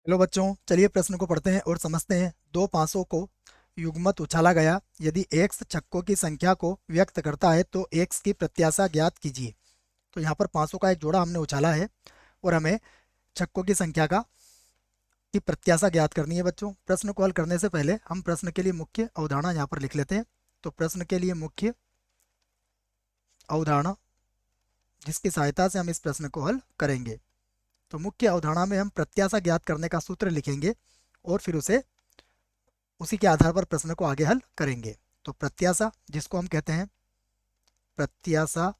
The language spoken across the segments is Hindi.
हेलो बच्चों, चलिए प्रश्न को पढ़ते हैं और समझते हैं। दो पासों को युग्मत उछाला गया। यदि एक्स छक्कों की संख्या को व्यक्त करता है तो एक्स की प्रत्याशा ज्ञात कीजिए। तो यहाँ पर पासों का एक जोड़ा हमने उछाला है और हमें छक्कों की संख्या की प्रत्याशा ज्ञात करनी है। बच्चों, प्रश्न को हल करने से पहले हम प्रश्न के लिए मुख्य अवधारणा यहाँ पर लिख लेते हैं। तो प्रश्न के लिए मुख्य अवधारणा जिसकी सहायता से हम इस प्रश्न को हल करेंगे। तो मुख्य अवधारणा में हम प्रत्याशा ज्ञात करने का सूत्र लिखेंगे और फिर उसी के आधार पर प्रश्न को आगे हल करेंगे। तो प्रत्याशा जिसको हम कहते हैं प्रत्याशा,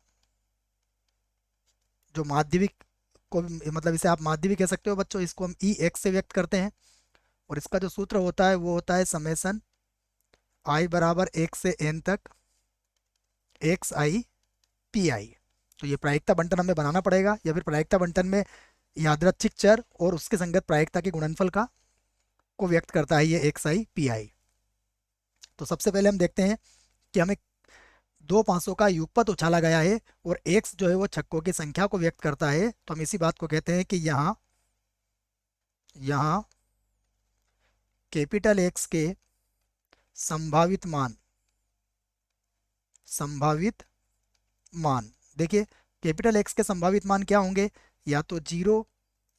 जो माध्यमिक को मतलब इसे आप माध्यमिक कह सकते हो बच्चों, इसको हम ई एक्स से व्यक्त करते हैं। और इसका जो सूत्र होता है वो होता है समेसन आई बराबर एक से एन तक एक्स आई पी आई। तो ये प्रायिकता बंटन हमें बनाना पड़ेगा या फिर प्रायिकता बंटन में यादृच्छिक चर और उसके संगत प्रायिकता के गुणनफल का को व्यक्त करता है ये एक्स आई पी आई। तो सबसे पहले हम देखते हैं कि हमें दो पासों का युगपत उछाला गया है और एक्स जो है वो छक्कों की संख्या को व्यक्त करता है। तो हम इसी बात को कहते हैं कि यहाँ यहाँ कैपिटल एक्स के संभावित मान संभावित मान देखिए, कैपिटल एक्स के संभावित मान क्या होंगे? या तो जीरो,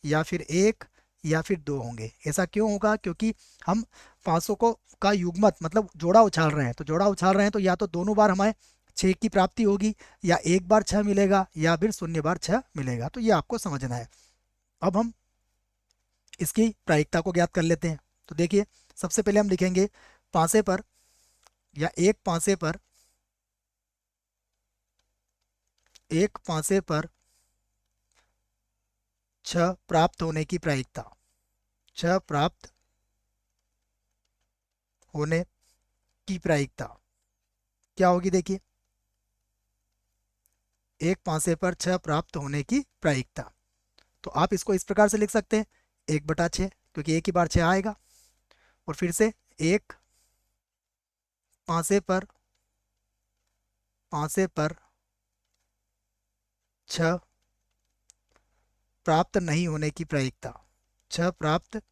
या फिर एक, या फिर दो होंगे। ऐसा क्यों होगा? क्योंकि हम पांचों को का युग्मत मतलब जोड़ा उछाल रहे हैं। तो जोड़ा उछाल रहे हैं तो या तो दोनों बार हमें छः की प्राप्ति होगी, या एक बार छः मिलेगा, या फिर शून्य बार छः मिलेगा। तो ये आपको समझना है। अब हम इसकी प्रायिकता को ज्ञात कर लेते हैं। तो देखिए, सबसे पहले हम लिखेंगे पांसे पर या एक पांसे पर छः प्राप्त होने की प्रायिकता, छः प्राप्त होने की प्रायिकता क्या होगी? देखिए, एक पांसे पर छः प्राप्त होने की प्रायिकता। तो आप इसको इस प्रकार से लिख सकते हैं, एक बटा छः, क्योंकि एक ही बार छः आएगा। और फिर से एक पांसे पर छः प्राप्त नहीं होने की प्रायिकता, छः प्राप्त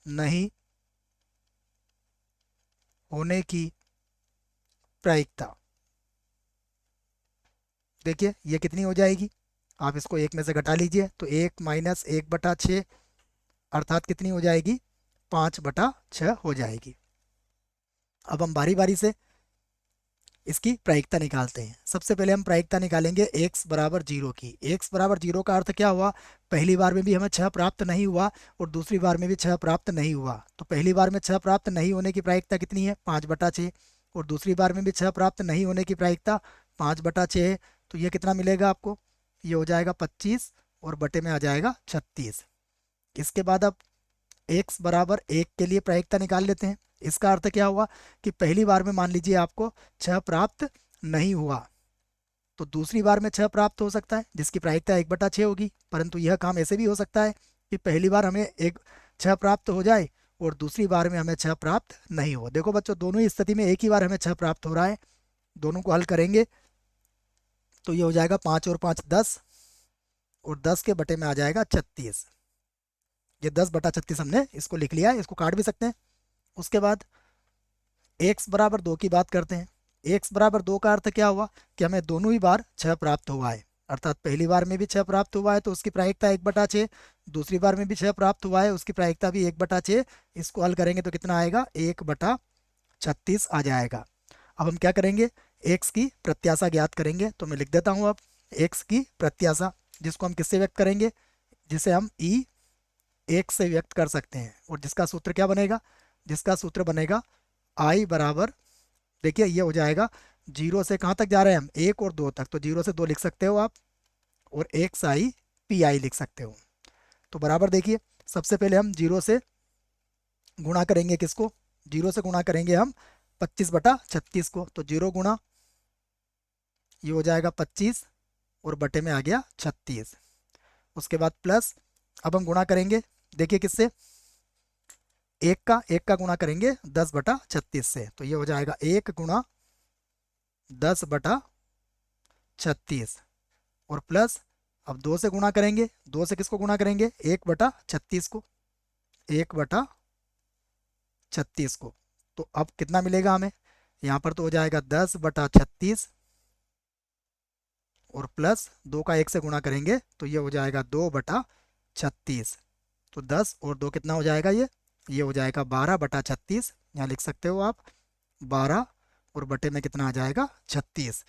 नहीं होने की प्रायिकता। देखिए ये कितनी हो जाएगी? आप इसको एक में से घटा लीजिए, तो एक माइनस एक बटा छः अर्थात कितनी हो जाएगी? पाँच बटा छः हो जाएगी। अब हम बारी बारी से इसकी प्रायिकता निकालते हैं। सबसे पहले हम प्रायिकता निकालेंगे x बराबर जीरो की। x बराबर जीरो का अर्थ क्या हुआ? पहली बार में भी हमें छः प्राप्त नहीं हुआ और दूसरी बार में भी छः प्राप्त नहीं हुआ। तो पहली बार में छः प्राप्त नहीं होने की प्रायिकता कितनी है? पाँच बटा छः। और दूसरी बार में भी छः प्राप्त नहीं होने की प्रायिकता पाँच बटा छः है। तो ये कितना मिलेगा आपको? ये हो जाएगा 25 और बटे में आ जाएगा 36। इसके बाद अब x बराबर एक के लिए प्रायिकता निकाल लेते हैं। इसका अर्थ क्या हुआ कि पहली बार में मान लीजिए आपको छह प्राप्त नहीं हुआ, तो दूसरी बार में छह प्राप्त हो सकता है जिसकी प्रायिकता एक बटा छः होगी। परंतु यह काम ऐसे भी हो सकता है कि पहली बार हमें एक छह प्राप्त हो जाए और दूसरी बार में हमें छह प्राप्त नहीं हो। देखो बच्चों, दोनों ही स्थिति में एक ही बार हमें छह प्राप्त हो रहा है। दोनों को हल करेंगे तो ये हो जाएगा पाँच और पाँच 10 और 10 के बटे में आ जाएगा 36। ये 10/36 हमने इसको लिख लिया है, इसको काट भी सकते हैं। उसके बाद x बराबर दो की बात करते हैं। x बराबर दो का अर्थ क्या हुआ कि हमें दोनों ही बार छः प्राप्त हुआ है। अर्थात पहली बार में भी छः प्राप्त हुआ है तो उसकी प्रायिकता एक बटा छः, दूसरी बार में भी छः प्राप्त हुआ है उसकी प्रायिकता भी एक बटा छः। इसको हल करेंगे तो कितना आएगा? 1/36 आ जाएगा। अब हम क्या करेंगे? x की प्रत्याशा ज्ञात करेंगे। तो मैं लिख देता हूँ अब x की प्रत्याशा, जिसको हम किससे व्यक्त करेंगे? जिसे हम ई एक से व्यक्त कर सकते हैं। और जिसका सूत्र क्या बनेगा? जिसका सूत्र बनेगा आई बराबर, देखिए ये हो जाएगा, जीरो से कहाँ तक जा रहे हैं हम? एक और दो तक। तो जीरो से दो लिख सकते हो आप और एक्स आई पी आई लिख सकते हो। तो बराबर देखिए, सबसे पहले हम जीरो से गुणा करेंगे किसको? जीरो से गुणा करेंगे हम 25/36 को। तो जीरो गुणा ये हो जाएगा 25 और बटे में आ गया 36। उसके बाद प्लस, अब हम गुणा करेंगे, देखिए किससे? एक का गुणा करेंगे 10/36 से। तो ये हो जाएगा एक गुणा 10/36 और प्लस अब 2 से गुणा करेंगे, 2 से किसको गुणा करेंगे, 1/36 को, 1/36 को। तो अब कितना मिलेगा हमें, यहाँ पर तो हो जाएगा 10/36 और प्लस 2 का 1 से गुणा करेंगे तो ये हो जाएगा 2/36। तो 10 और 2 कितना हो जाएगा, ये हो जाएगा 12/36। यहाँ लिख सकते हो आप 12 और बटे में कितना आ जाएगा 36।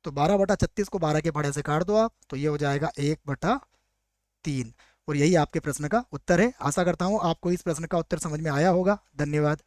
तो 12/36 को 12 के पहाड़े से काट दो आप, तो ये हो जाएगा 1/3। और यही आपके प्रश्न का उत्तर है। आशा करता हूँ आपको इस प्रश्न का उत्तर समझ में आया होगा। धन्यवाद।